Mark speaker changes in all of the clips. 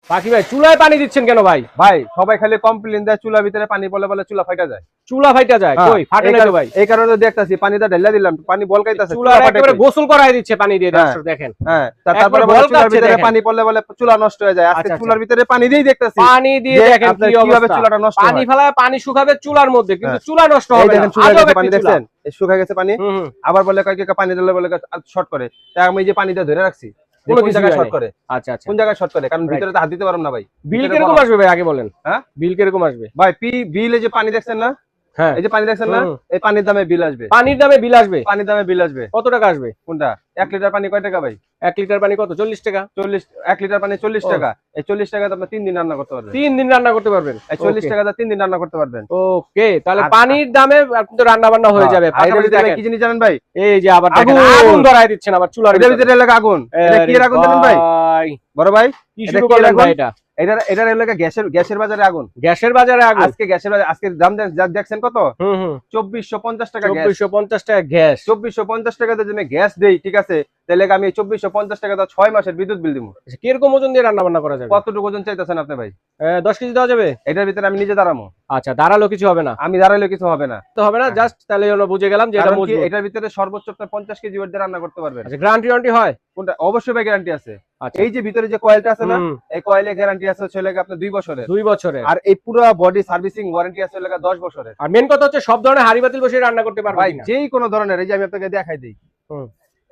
Speaker 1: বাকি ভাই চুলায় পানি দিচ্ছেন কেন ভাই?
Speaker 2: ভাই সবাই খালি কমপ্লেইন দেয় চুলার ভিতরে পানি বলে বলে চুলা ফাটা যায়।
Speaker 1: চুলা ফাইটা যায়? কই ফাটে না তো ভাই।
Speaker 2: এই কারণে দেখতাছি পানিটা ঢেলা দিলাম, পানি বলকাইতাছে,
Speaker 1: চুলা একেবারে গোসল করায় দিচ্ছে পানি দিয়ে, দর্শক দেখেন।
Speaker 2: হ্যাঁ, তারপরে চুলার ভিতরে পানি পড়লে বলে চুলা নষ্ট হয়ে যায়। আজকে চুলার ভিতরে পানি দিয়েই দেখতাছি,
Speaker 1: পানি দিয়ে দেখেন কিভাবে
Speaker 2: চুলাটা নষ্ট হয়।
Speaker 1: পানি ফেলায় পানি শুকাবে চুলার মধ্যে, কিন্তু চুলা নষ্ট হবে না।
Speaker 2: দেখেন পানি দেখছেন, শুকায় গেছে পানি। আবার বলে কয় কি পানি দিলে বলে শর্ট করে, তাই আমি এই যে পানি দিয়ে ধরে রাখছি কোন জায়গায় শর্ট করে।
Speaker 1: আচ্ছা আচ্ছা,
Speaker 2: কোন জায়গায় শর্ট করে, কারণ ভিতরে তো হাত দিতে পারলাম না ভাই।
Speaker 1: বিল কিরকম আসবে ভাই আগে বলেন?
Speaker 2: হ্যাঁ,
Speaker 1: বিল কিরকম আসবে
Speaker 2: ভাই? বিলে যে পানি দেখছেন না,
Speaker 1: হ্যাঁ
Speaker 2: এই যে পানি দেখছেন না, এই পানির দামে বিল আসবে।
Speaker 1: পানির দামে বিল আসবে?
Speaker 2: পানির দামে বিল আসবে।
Speaker 1: কত টাকা আসবে?
Speaker 2: কোনটা? 1 লিটার পানি কয় টাকা ভাই?
Speaker 1: 1 লিটার পানি কত? 40 টাকা।
Speaker 2: 1 লিটার পানি 40 টাকা। এই 40 টাকা আপনি 3 দিন রান্না করতে পারবেন।
Speaker 1: 3 দিন রান্না করতে পারবেন?
Speaker 2: এই 40 টাকা দিয়ে 3 দিন রান্না করতে পারবেন।
Speaker 1: ওকে, তাহলে পানির দামে কিন্তু রান্না বান্না হয়ে যাবে।
Speaker 2: পাশাপাশি কি জিনিস জানেন ভাই?
Speaker 1: এই যে আবার দেখেন আগুন ধরায় দিচ্ছেন আবার চুলার
Speaker 2: ভিতরে লাগা আগুন। এটা কি আগুন জানেন ভাই? বড় ভাই,
Speaker 1: কি শুরু করলেন ভাই এটা?
Speaker 2: এটা লাগা গ্যাসের বাজারে আগুন।
Speaker 1: গ্যাসের বাজারে আগুন?
Speaker 2: আজকে গ্যাসের বাজারে আজকে দাম দেখছেন কত? 2450 টাকা গ্যাস।
Speaker 1: 2450 টাকা গ্যাস।
Speaker 2: 2450 টাকা দিয়ে আমি গ্যাস দেই, ঠিক আছে, তাহলে আমি 2450 টাকা দিয়ে 6 মাসের বিদ্যুৎ বিল দিব।
Speaker 1: কিরকম ওজন দিয়ে রান্না বান্না করা যাবে?
Speaker 2: কতটুকু ওজন চাইতেছেন আপনি ভাই?
Speaker 1: 10 কেজি দেওয়া যাবে?
Speaker 2: এটার ভিতরে আমি নিজে দাঁড়াবো।
Speaker 1: আচ্ছা, দাঁড়ালো কিছু হবে না?
Speaker 2: আমি দাঁড়াইলে কিছু হবে না।
Speaker 1: তো হবে না, জাস্ট তাহলে আমরা বুঝে গেলাম যে এটা মজবুত।
Speaker 2: এটার ভিতরে সর্বোচ্চ আপনি 50 কেজি ওয়েট দিয়ে রান্না করতে পারবেন।
Speaker 1: আচ্ছা, গ্যারান্টি হয়?
Speaker 2: কোনটা? অবশ্যই ভাই গ্যারান্টি আছে।
Speaker 1: আচ্ছা,
Speaker 2: এই যে ভিতরে যে কয়েলটা আছে না, এই কয়েলে গ্যারান্টি আছে হচ্ছে লাগা আপনার 2 বছরের।
Speaker 1: 2 বছরের।
Speaker 2: আর এই পুরো বডি সার্ভিসিং ওয়ারেন্টি আছে লাগা 10 বছরের।
Speaker 1: আর মেন কথা হচ্ছে সব ধরনের হাড়ি পাতিল বসে রান্না করতে পারবেন
Speaker 2: ভাই, যেই কোন ধরনের। এই যে আমি আপনাকে দেখাই দেই,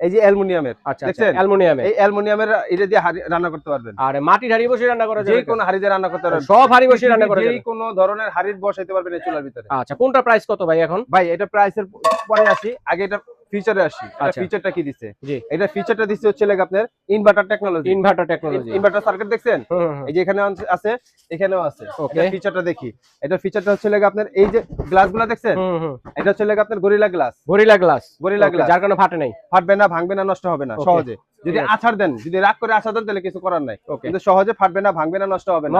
Speaker 2: এই যে অ্যালুমিনিয়ামের,
Speaker 1: দেখছেন? অ্যালুমিনিয়ামের,
Speaker 2: এই অ্যালুমিনিয়ামের এটা দিয়ে রান্না করতে পারবেন।
Speaker 1: আর মাটির হাড়ি বসে রান্না করা যাবে?
Speaker 2: যে কোন হাড়ি দিয়ে রান্না করতে পারবেন,
Speaker 1: সব হাড়ি বসে রান্না করা যাবে,
Speaker 2: যে কোন ধরনের হাড়ি বসাইতে পারবেন এই চুলার ভিতরে।
Speaker 1: আচ্ছা, কোনটা প্রাইস কত ভাই এখন?
Speaker 2: ভাই এটা প্রাইসের পরে আসি, আগে এটা ফিচারে আসি। এটা ফিচারটা কি দিছে? এটা ফিচারটা দিছে হচ্ছে লাগা আপনার ইনভার্টার টেকনোলজি। ইনভার্টার সার্কিট দেখছেন? এই যে এখানে আছে, এখানেও আছে। এটা ফিচারটা দেখি। এটা ফিচারটা হচ্ছে লাগা আপনার এই যে গ্লাসগুলো দেখছেন? এটা হচ্ছে লাগা আপনার গরিলা গ্লাস।
Speaker 1: গরিলা গ্লাস
Speaker 2: যার
Speaker 1: কারণে ফাটে নাই,
Speaker 2: ফাটবে না, ভাঙবে না, নষ্ট হবে না সহজে। যদি আছাড় দেন, যদি রাগ করে আছাড় দেন, তাহলে কিছু করার নাই, কিন্তু সহজে ফাটবে না, ভাঙবে না, নষ্ট হবে না।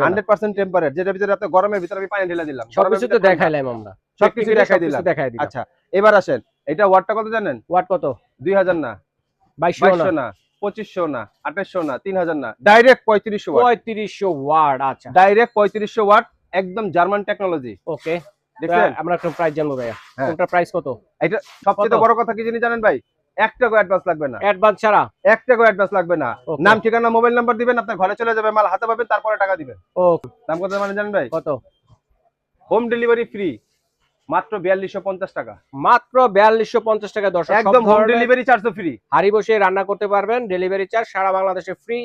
Speaker 2: 100% টেম্পারেট, যেটার ভিতরে আপনি গরমের ভিতরে আমি পানি ঢেলে দিলাম।
Speaker 1: সবকিছু তো দেখাইলাম আমরা,
Speaker 2: সবকিছু দেখাই দিলাম। আচ্ছা, এবার আসেন, এটা ওয়াটটা কত জানেন?
Speaker 1: ওয়াট কত?
Speaker 2: 2000 না,
Speaker 1: 2200
Speaker 2: না, 2500 না, 2800 না, 3000 না, ডাইরেক্ট 3500 ওয়াট।
Speaker 1: 3500 ওয়াট। আচ্ছা,
Speaker 2: ডাইরেক্ট 3500 ওয়াট, একদম জার্মান টেকনোলজি।
Speaker 1: ওকে,
Speaker 2: দেখেন
Speaker 1: আমরা একটা প্রাইস জানবো ভাইয়া। কোনটা প্রাইস কত?
Speaker 2: এটা সবচেয়ে বড় কথা কি জানেন ভাই? 1 টাকা অ্যাডভান্স লাগবে না।
Speaker 1: অ্যাডভান্স ছাড়া?
Speaker 2: 1 টাকা অ্যাডভান্স লাগবে না। নাম, ঠিকানা, মোবাইল নাম্বার দিবেন, আপনার ঘরে চলে যাবে, মাল হাতে পাবেন, তারপরে টাকা দিবেন। দাম কত মানে জানেন ভাই?
Speaker 1: কত?
Speaker 2: হোম ডেলিভারি ফ্রি, মাত্র 4250 টাকা।
Speaker 1: মাত্র 4250 টাকা। দর্শক,
Speaker 2: একদম হোম ডেলিভারি চার্জও ফ্রি।
Speaker 1: হাড়ি বসে রান্না করতে পারবেন, ডেলিভারি চার্জ সারা বাংলাদেশে ফ্রি।